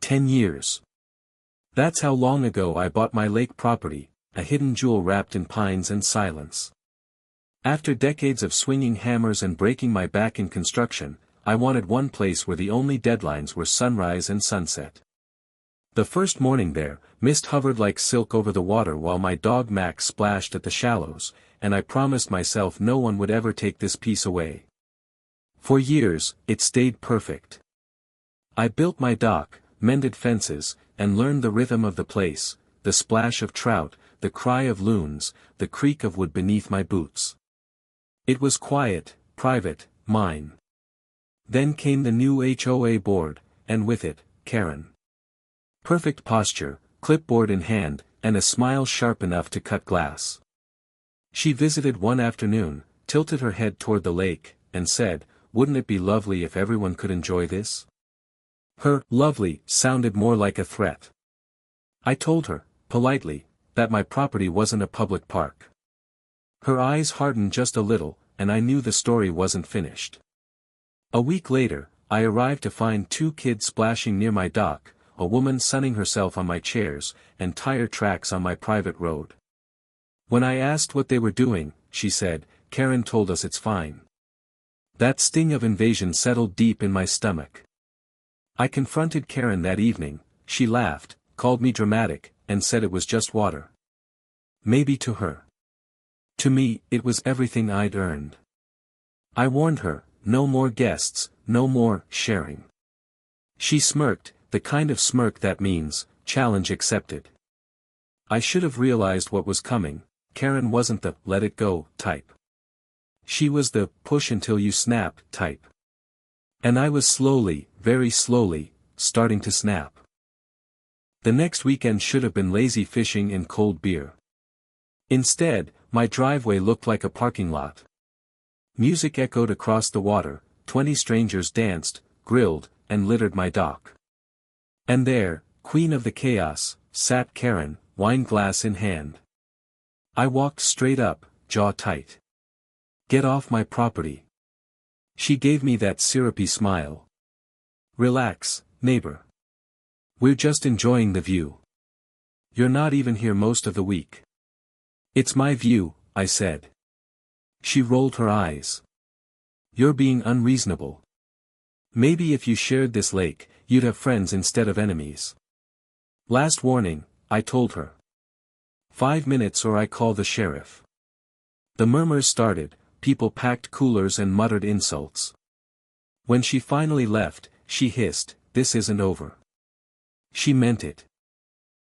10 years. That's how long ago I bought my lake property, a hidden jewel wrapped in pines and silence. After decades of swinging hammers and breaking my back in construction, I wanted one place where the only deadlines were sunrise and sunset. The first morning there, mist hovered like silk over the water while my dog Max splashed at the shallows, and I promised myself no one would ever take this piece away. For years, it stayed perfect. I built my dock, mended fences, and learned the rhythm of the place, the splash of trout, the cry of loons, the creak of wood beneath my boots. It was quiet, private, mine. Then came the new HOA board, and with it, Karen. Perfect posture, clipboard in hand, and a smile sharp enough to cut glass. She visited one afternoon, tilted her head toward the lake, and said, "Wouldn't it be lovely if everyone could enjoy this?" Her "lovely" sounded more like a threat. I told her, politely, that my property wasn't a public park. Her eyes hardened just a little, and I knew the story wasn't finished. A week later, I arrived to find 2 kids splashing near my dock, a woman sunning herself on my chairs, and tire tracks on my private road. When I asked what they were doing, she said, "Karen told us it's fine." That sting of invasion settled deep in my stomach. I confronted Karen that evening. She laughed, called me dramatic, and said it was just water. Maybe to her. To me, it was everything I'd earned. I warned her, no more guests, no more sharing. She smirked, the kind of smirk that means, challenge accepted. I should have realized what was coming. Karen wasn't the "let it go" type. She was the "push until you snap" type. And I was slowly, very slowly, starting to snap. The next weekend should have been lazy fishing and cold beer. Instead, my driveway looked like a parking lot. Music echoed across the water, 20 strangers danced, grilled, and littered my dock. And there, queen of the chaos, sat Karen, wine glass in hand. I walked straight up, jaw tight. "Get off my property." She gave me that syrupy smile. "Relax, neighbor. We're just enjoying the view. You're not even here most of the week." "It's my view," I said. She rolled her eyes. "You're being unreasonable. Maybe if you shared this lake, you'd have friends instead of enemies." "Last warning," I told her. 5 minutes or I call the sheriff." The murmurs started, people packed coolers and muttered insults. When she finally left, she hissed, "This isn't over." She meant it.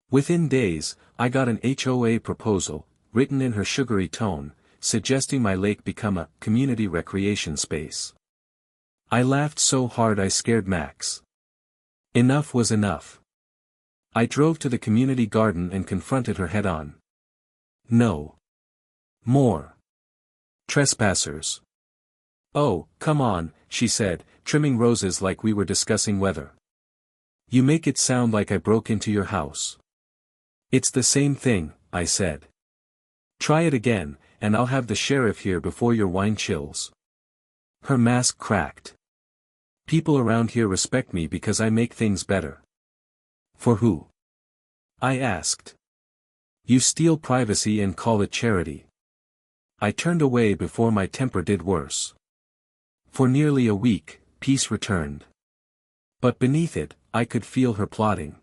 Within days, I got an HOA proposal, written in her sugary tone, suggesting my lake become a community recreation space. I laughed so hard I scared Max. Enough was enough. I drove to the community garden and confronted her head-on. "No more trespassers." "Oh, come on," she said, trimming roses like we were discussing weather. "You make it sound like I broke into your house." "It's the same thing," I said. "Try it again, and I'll have the sheriff here before your wine chills." Her mask cracked. "People around here respect me because I make things better." "For who?" I asked. "You steal privacy and call it charity." I turned away before my temper did worse. For nearly a week, peace returned. But beneath it, I could feel her plotting.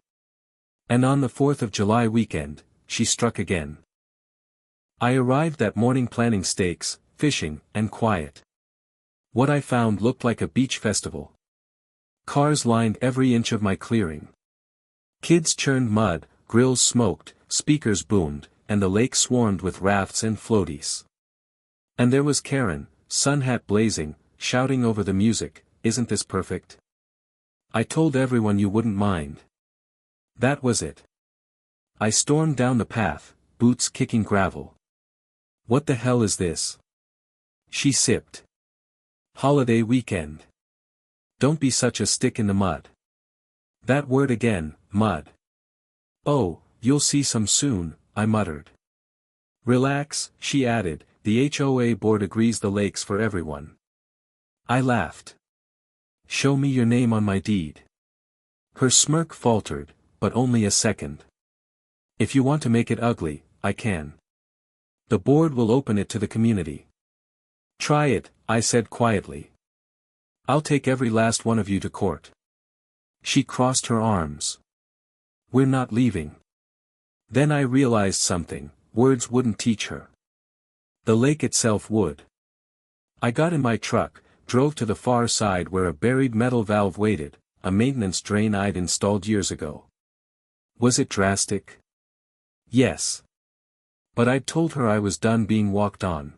And on the 4th of July weekend, she struck again. I arrived that morning planning steaks, fishing, and quiet. What I found looked like a beach festival. Cars lined every inch of my clearing. Kids churned mud, grills smoked, speakers boomed, and the lake swarmed with rafts and floaties. And there was Karen, sun hat blazing, shouting over the music, "Isn't this perfect? I told everyone you wouldn't mind." That was it. I stormed down the path, boots kicking gravel. "What the hell is this?" She sipped. "Holiday weekend. Don't be such a stick in the mud." That word again, mud. "Oh, you'll see some soon," I muttered. "Relax," she added, "the HOA board agrees the lake's for everyone." I laughed. "Show me your name on my deed." Her smirk faltered, but only a second. If you want to make it ugly, I can. The board will open it to the community. Try it, I said quietly. I'll take every last one of you to court. She crossed her arms. We're not leaving. Then I realized something, words wouldn't teach her. The lake itself would. I got in my truck, drove to the far side where a buried metal valve waited, a maintenance drain I'd installed years ago. Was it drastic? Yes. But I'd told her I was done being walked on.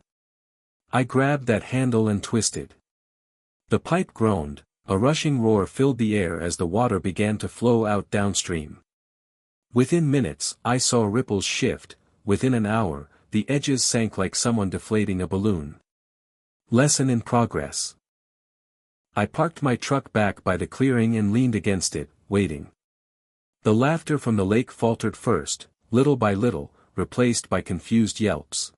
I grabbed that handle and twisted. The pipe groaned, a rushing roar filled the air as the water began to flow out downstream. Within minutes, I saw ripples shift, within an hour, the edges sank like someone deflating a balloon. Lesson in progress. I parked my truck back by the clearing and leaned against it, waiting. The laughter from the lake faltered first, little by little, replaced by confused yelps.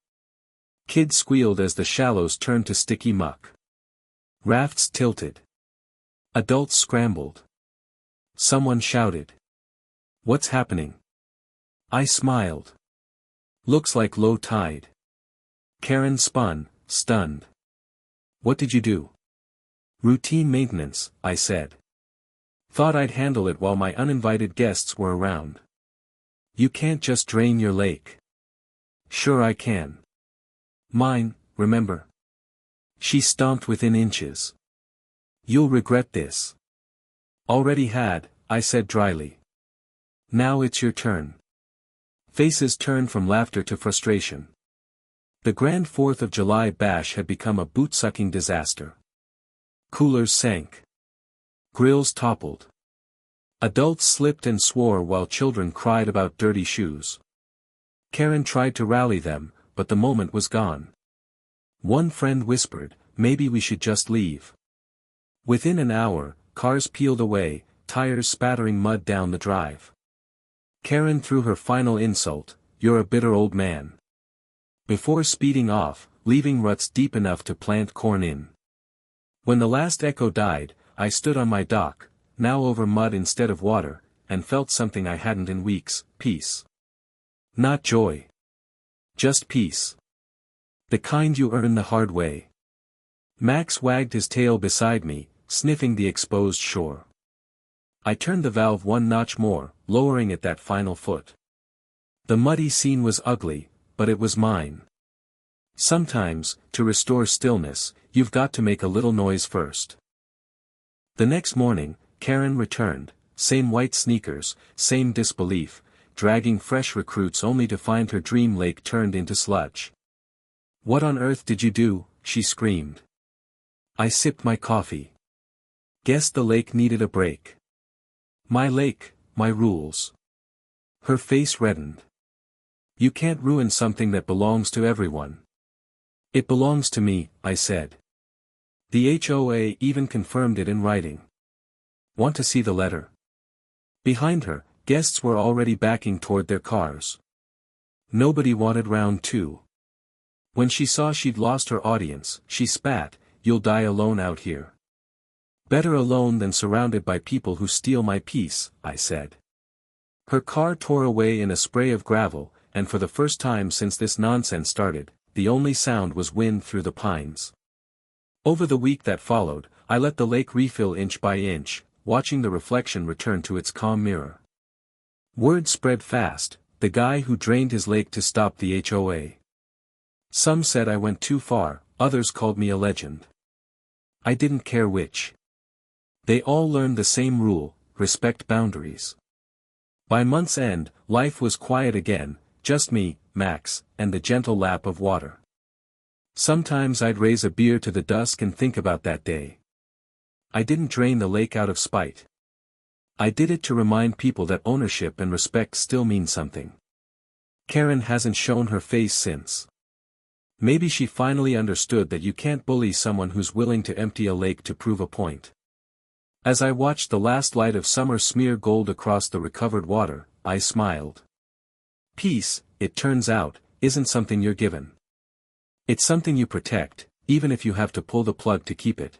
Kids squealed as the shallows turned to sticky muck. Rafts tilted. Adults scrambled. Someone shouted. What's happening? I smiled. Looks like low tide. Karen spun, stunned. What did you do? Routine maintenance, I said. Thought I'd handle it while my uninvited guests were around. You can't just drain your lake. Sure I can. Mine, remember? She stomped within inches. You'll regret this. Already had, I said dryly. Now it's your turn. Faces turned from laughter to frustration. The grand 4th of July bash had become a boot-sucking disaster. Coolers sank. Grills toppled. Adults slipped and swore while children cried about dirty shoes. Karen tried to rally them, but the moment was gone. One friend whispered, maybe we should just leave. Within an hour, cars peeled away, tires spattering mud down the drive. Karen threw her final insult, you're a bitter old man. Before speeding off, leaving ruts deep enough to plant corn in. When the last echo died, I stood on my dock, now over mud instead of water, and felt something I hadn't in weeks, peace. Not joy. Just peace. The kind you earn the hard way. Max wagged his tail beside me, sniffing the exposed shore. I turned the valve one notch more, lowering it that final foot. The muddy scene was ugly, but it was mine. Sometimes, to restore stillness, you've got to make a little noise first. The next morning, Karen returned, same white sneakers, same disbelief, dragging fresh recruits only to find her dream lake turned into sludge. What on earth did you do? She screamed. I sipped my coffee. Guessed the lake needed a break. My lake, my rules. Her face reddened. You can't ruin something that belongs to everyone. It belongs to me, I said. The HOA even confirmed it in writing. Want to see the letter? Behind her, guests were already backing toward their cars. Nobody wanted round two. When she saw she'd lost her audience, she spat, you'll die alone out here. Better alone than surrounded by people who steal my peace, I said. Her car tore away in a spray of gravel, and for the first time since this nonsense started, the only sound was wind through the pines. Over the week that followed, I let the lake refill inch by inch, watching the reflection return to its calm mirror. Word spread fast, the guy who drained his lake to stop the HOA. Some said I went too far, others called me a legend. I didn't care which. They all learned the same rule, respect boundaries. By month's end, life was quiet again, just me, Max, and the gentle lap of water. Sometimes I'd raise a beer to the dusk and think about that day. I didn't drain the lake out of spite. I did it to remind people that ownership and respect still mean something. Karen hasn't shown her face since. Maybe she finally understood that you can't bully someone who's willing to empty a lake to prove a point. As I watched the last light of summer smear gold across the recovered water, I smiled. Peace, it turns out, isn't something you're given. It's something you protect, even if you have to pull the plug to keep it.